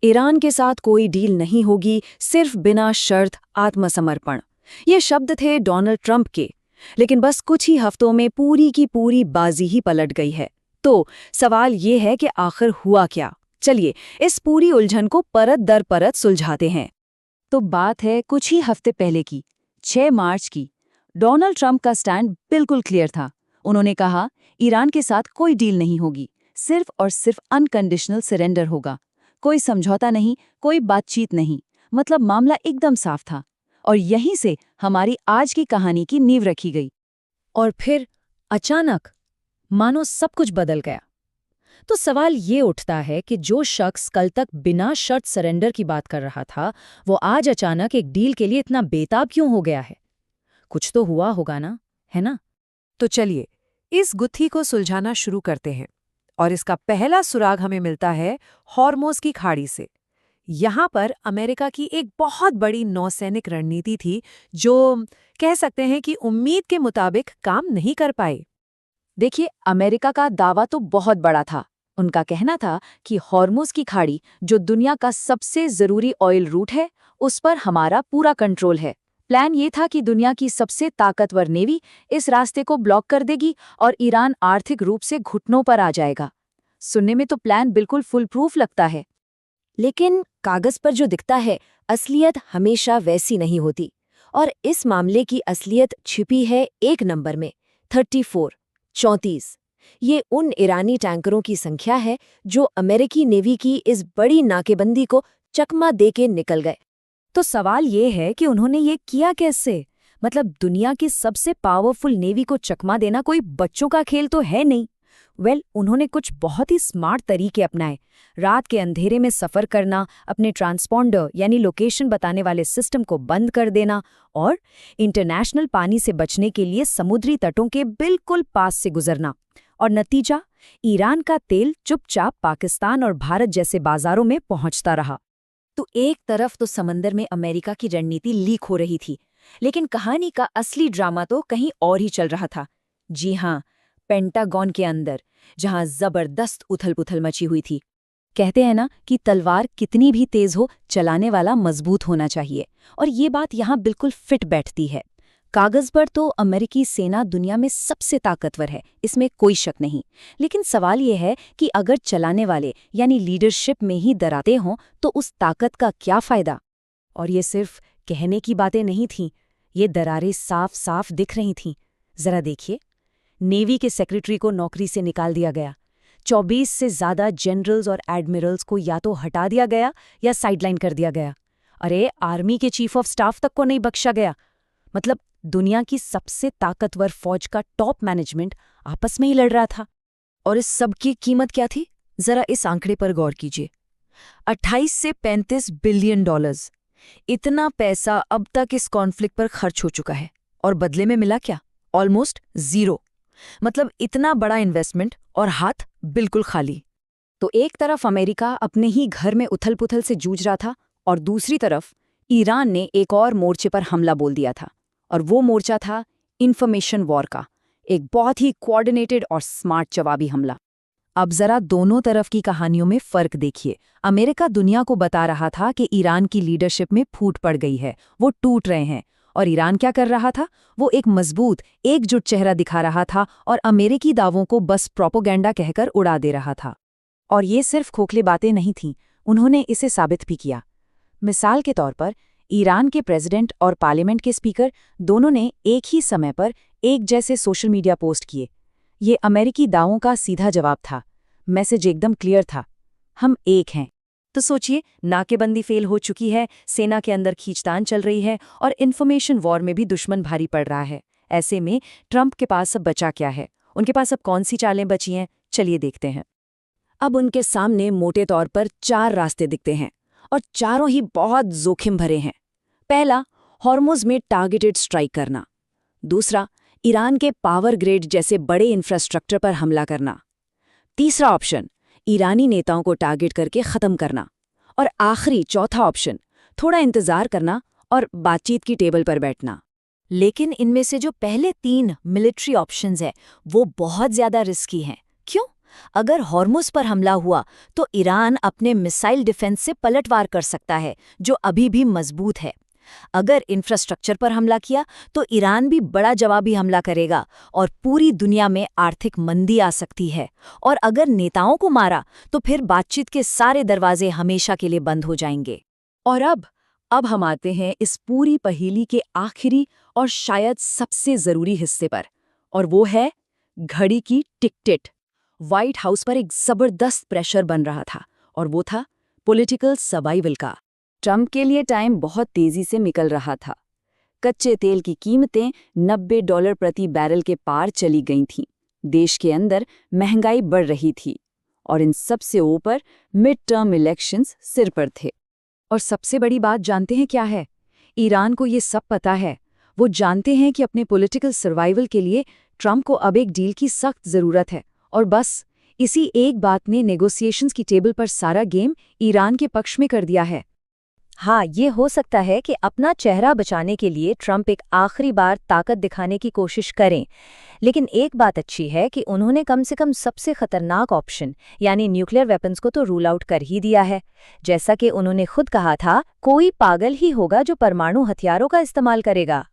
Iran के साथ कोई डील नहीं होगी, सिर्फ बिना शर्त आत्मसमर्पण। ये शब्द थे डोनाल्ड ट्रंप के। लेकिन बस कुछ ही हफ्तों में पूरी की पूरी बाजी ही पलट गई है। तो सवाल ये है कि आखिर हुआ क्या? चलिए इस पूरी उलझन को परत दर परत सुलझाते हैं। तो बात है कुछ ही हफ्ते पहले की, 6 मार्च की। डोनाल्ड ट्रंप का स्टैंड बिल्कुल क्लियर था। उन्होंने कहा, ईरान के साथ कोई डील नहीं होगी, सिर्फ और सिर्फ अनकंडीशनल सरेंडर होगा। कोई समझौता नहीं, कोई बातचीत नहीं। मतलब मामला एकदम साफ था। और यहीं से हमारी आज की कहानी की नींव रखी गई। और फिर अचानक मानो सब कुछ बदल गया। तो सवाल ये उठता है कि जो शख्स कल तक बिना शर्त सरेंडर की बात कर रहा था, वो आज अचानक एक डील के लिए इतना बेताब क्यों हो गया है? कुछ तो हुआ होगा ना, है ना? तो चलिए इस गुत्थी को सुलझाना शुरू करते हैं। और इसका पहला सुराग हमें मिलता है हॉर्मोज की खाड़ी से। यहाँ पर अमेरिका की एक बहुत बड़ी नौसैनिक रणनीति थी जो कह सकते हैं कि उम्मीद के मुताबिक काम नहीं कर पाई। देखिए, अमेरिका का दावा तो बहुत बड़ा था। उनका कहना था कि हॉर्मुज़ की खाड़ी, जो दुनिया का सबसे जरूरी ऑयल रूट है, उस पर हमारा पूरा कंट्रोल है। प्लान ये था कि दुनिया की सबसे ताकतवर नेवी इस रास्ते को ब्लॉक कर देगी और ईरान आर्थिक रूप से घुटनों पर आ जाएगा। सुनने में तो प्लान बिल्कुल फुल प्रूफ लगता है। लेकिन कागज पर जो दिखता है, असलियत हमेशा वैसी नहीं होती। और इस मामले की असलियत छिपी है एक नंबर में, 34। ये उन ईरानी टैंकरों की संख्या है जो अमेरिकी नेवी की इस बड़ी नाकेबंदी को चकमा दे के निकल गए। तो सवाल ये है कि उन्होंने ये किया कैसे? मतलब दुनिया की सबसे पावरफुल नेवी को चकमा देना कोई बच्चों का खेल तो है नहीं। उन्होंने कुछ बहुत ही स्मार्ट तरीके अपनाए। रात के अंधेरे में सफ़र करना, अपने ट्रांसपॉन्डर यानी लोकेशन बताने वाले सिस्टम को बंद कर देना और इंटरनेशनल पानी से बचने के लिए समुद्री तटों के बिल्कुल पास से गुजरना। और नतीजा, ईरान का तेल चुपचाप पाकिस्तान और भारत जैसे बाजारों में पहुंचता रहा। तो एक तरफ तो समंदर में अमेरिका की रणनीति लीक हो रही थी, लेकिन कहानी का असली ड्रामा तो कहीं और ही चल रहा था। जी हाँ, पेंटागन के अंदर, जहां जबरदस्त उथल-पुथल मची हुई थी। कहते हैं ना कि तलवार कितनी भी तेज हो, चलाने वाला मजबूत होना चाहिए। और ये बात यहाँ बिल्कुल फिट बैठती है। कागज पर तो अमेरिकी सेना दुनिया में सबसे ताकतवर है, इसमें कोई शक नहीं। लेकिन सवाल ये है कि अगर चलाने वाले यानी लीडरशिप में ही दराते हों, तो उस ताकत का क्या फायदा? और ये सिर्फ कहने की बातें नहीं थीं, ये दरारें साफ साफ दिख रही थीं। जरा देखिए, नेवी के सेक्रेटरी को नौकरी से निकाल दिया गया। 24 से ज्यादा जनरल्स और एडमिरल्स को या तो हटा दिया गया या साइडलाइन कर दिया गया। अरे, आर्मी के चीफ ऑफ स्टाफ तक को नहीं बख्शा गया। मतलब दुनिया की सबसे ताकतवर फौज का टॉप मैनेजमेंट आपस में ही लड़ रहा था। और इस सब की कीमत क्या थी? जरा इस आंकड़े पर गौर कीजिए। 28 से 35 बिलियन डॉलर्स। इतना पैसा अब तक इस कॉन्फ्लिक्ट पर खर्च हो चुका है। और बदले में मिला क्या? Almost zero. मतलब इतना बड़ा इन्वेस्टमेंट और हाथ बिल्कुल खाली। तो एक तरफ अमेरिका अपने ही घर में उथल-पुथल से जूझ रहा था और दूसरी तरफ ईरान ने एक और मोर्चे पर हमला बोल दिया था। और वो मोर्चा था इंफॉर्मेशन वॉर का, एक बहुत ही कोऑर्डिनेटेड और स्मार्ट जवाबी हमला। अब जरा दोनों तरफ की कहानियों में फर्क देखिए। अमेरिका दुनिया को बता रहा था कि ईरान की लीडरशिप में फूट पड़ गई है, वो टूट रहे हैं। और ईरान क्या कर रहा था? वो एक मजबूत, एकजुट चेहरा दिखा रहा था और अमेरिकी दावों को बस प्रोपोगेंडा कहकर उड़ा दे रहा था। और ये सिर्फ खोखले बातें नहीं थीं, उन्होंने इसे साबित भी किया। मिसाल के तौर पर, ईरान के प्रेसिडेंट और पार्लियामेंट के स्पीकर दोनों ने एक ही समय पर एक जैसे सोशल मीडिया पोस्ट किए। ये अमेरिकी दावों का सीधा जवाब था। मैसेज एकदम क्लियर था, हम एक हैं। तो सोचिए, नाकेबंदी फेल हो चुकी है, सेना के अंदर खींचतान चल रही है और इन्फॉर्मेशन वॉर में भी दुश्मन भारी पड़ रहा है। ऐसे में ट्रंप के पास अब बचा क्या है? उनके पास अब कौन सी चालें बची हैं? चलिए देखते हैं। अब उनके सामने मोटे तौर पर 4 रास्ते दिखते हैं और चारों ही बहुत जोखिम भरे हैं। पहला, हॉर्मुज़ में टारगेटेड स्ट्राइक करना। दूसरा, ईरान के पावर ग्रिड जैसे बड़े इंफ्रास्ट्रक्चर पर हमला करना। तीसरा ऑप्शन, ईरानी नेताओं को टारगेट करके ख़त्म करना। और आखिरी चौथा ऑप्शन, थोड़ा इंतज़ार करना और बातचीत की टेबल पर बैठना। लेकिन इनमें से जो पहले 3 मिलिट्री ऑप्शंस हैं, वो बहुत ज़्यादा रिस्की हैं। क्यों? अगर हॉर्मुज पर हमला हुआ तो ईरान अपने मिसाइल डिफेंस से पलटवार कर सकता है, जो अभी भी मजबूत है। अगर इंफ्रास्ट्रक्चर पर हमला किया तो ईरान भी बड़ा जवाबी हमला करेगा और पूरी दुनिया में आर्थिक मंदी आ सकती है। और अगर नेताओं को मारा तो फिर बातचीत के सारे दरवाजे हमेशा के लिए बंद हो जाएंगे। और अब हम आते हैं इस पूरी पहेली के आखिरी और शायद सबसे जरूरी हिस्से पर, और वो है घड़ी की टिक-टिक। व्हाइट हाउस पर एक जबरदस्त प्रेशर बन रहा था, और वो था पॉलिटिकल सर्वाइवल का। ट्रंप के लिए टाइम बहुत तेजी से निकल रहा था। कच्चे तेल की कीमतें $90 प्रति बैरल के पार चली गई थीं। देश के अंदर महंगाई बढ़ रही थी, और इन सबसे ऊपर मिड टर्म इलेक्शंस सिर पर थे। और सबसे बड़ी बात जानते हैं क्या है? ईरान को ये सब पता है। वो जानते हैं कि अपने पॉलिटिकल सर्वाइवल के लिए ट्रंप को अब एक डील की सख्त ज़रूरत है, और बस इसी एक बात ने नेगोशिएशंस की टेबल पर सारा गेम ईरान के पक्ष में कर दिया है। हाँ, ये हो सकता है कि अपना चेहरा बचाने के लिए ट्रंप एक आखिरी बार ताकत दिखाने की कोशिश करें, लेकिन एक बात अच्छी है कि उन्होंने कम से कम सबसे खतरनाक ऑप्शन यानी न्यूक्लियर वेपन्स को तो रूल आउट कर ही दिया है। जैसा कि उन्होंने खुद कहा था, कोई पागल ही होगा जो परमाणु हथियारों का इस्तेमाल करेगा।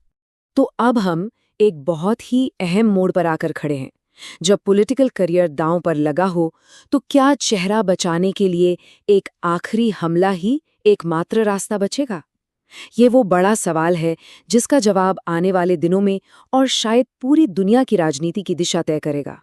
तो अब हम एक बहुत ही अहम मोड़ पर आकर खड़े हैं। जब पॉलिटिकल करियर दांव पर लगा हो, तो क्या चेहरा बचाने के लिए एक आखिरी हमला ही एकमात्र रास्ता बचेगा? ये वो बड़ा सवाल है जिसका जवाब आने वाले दिनों में और शायद पूरी दुनिया की राजनीति की दिशा तय करेगा।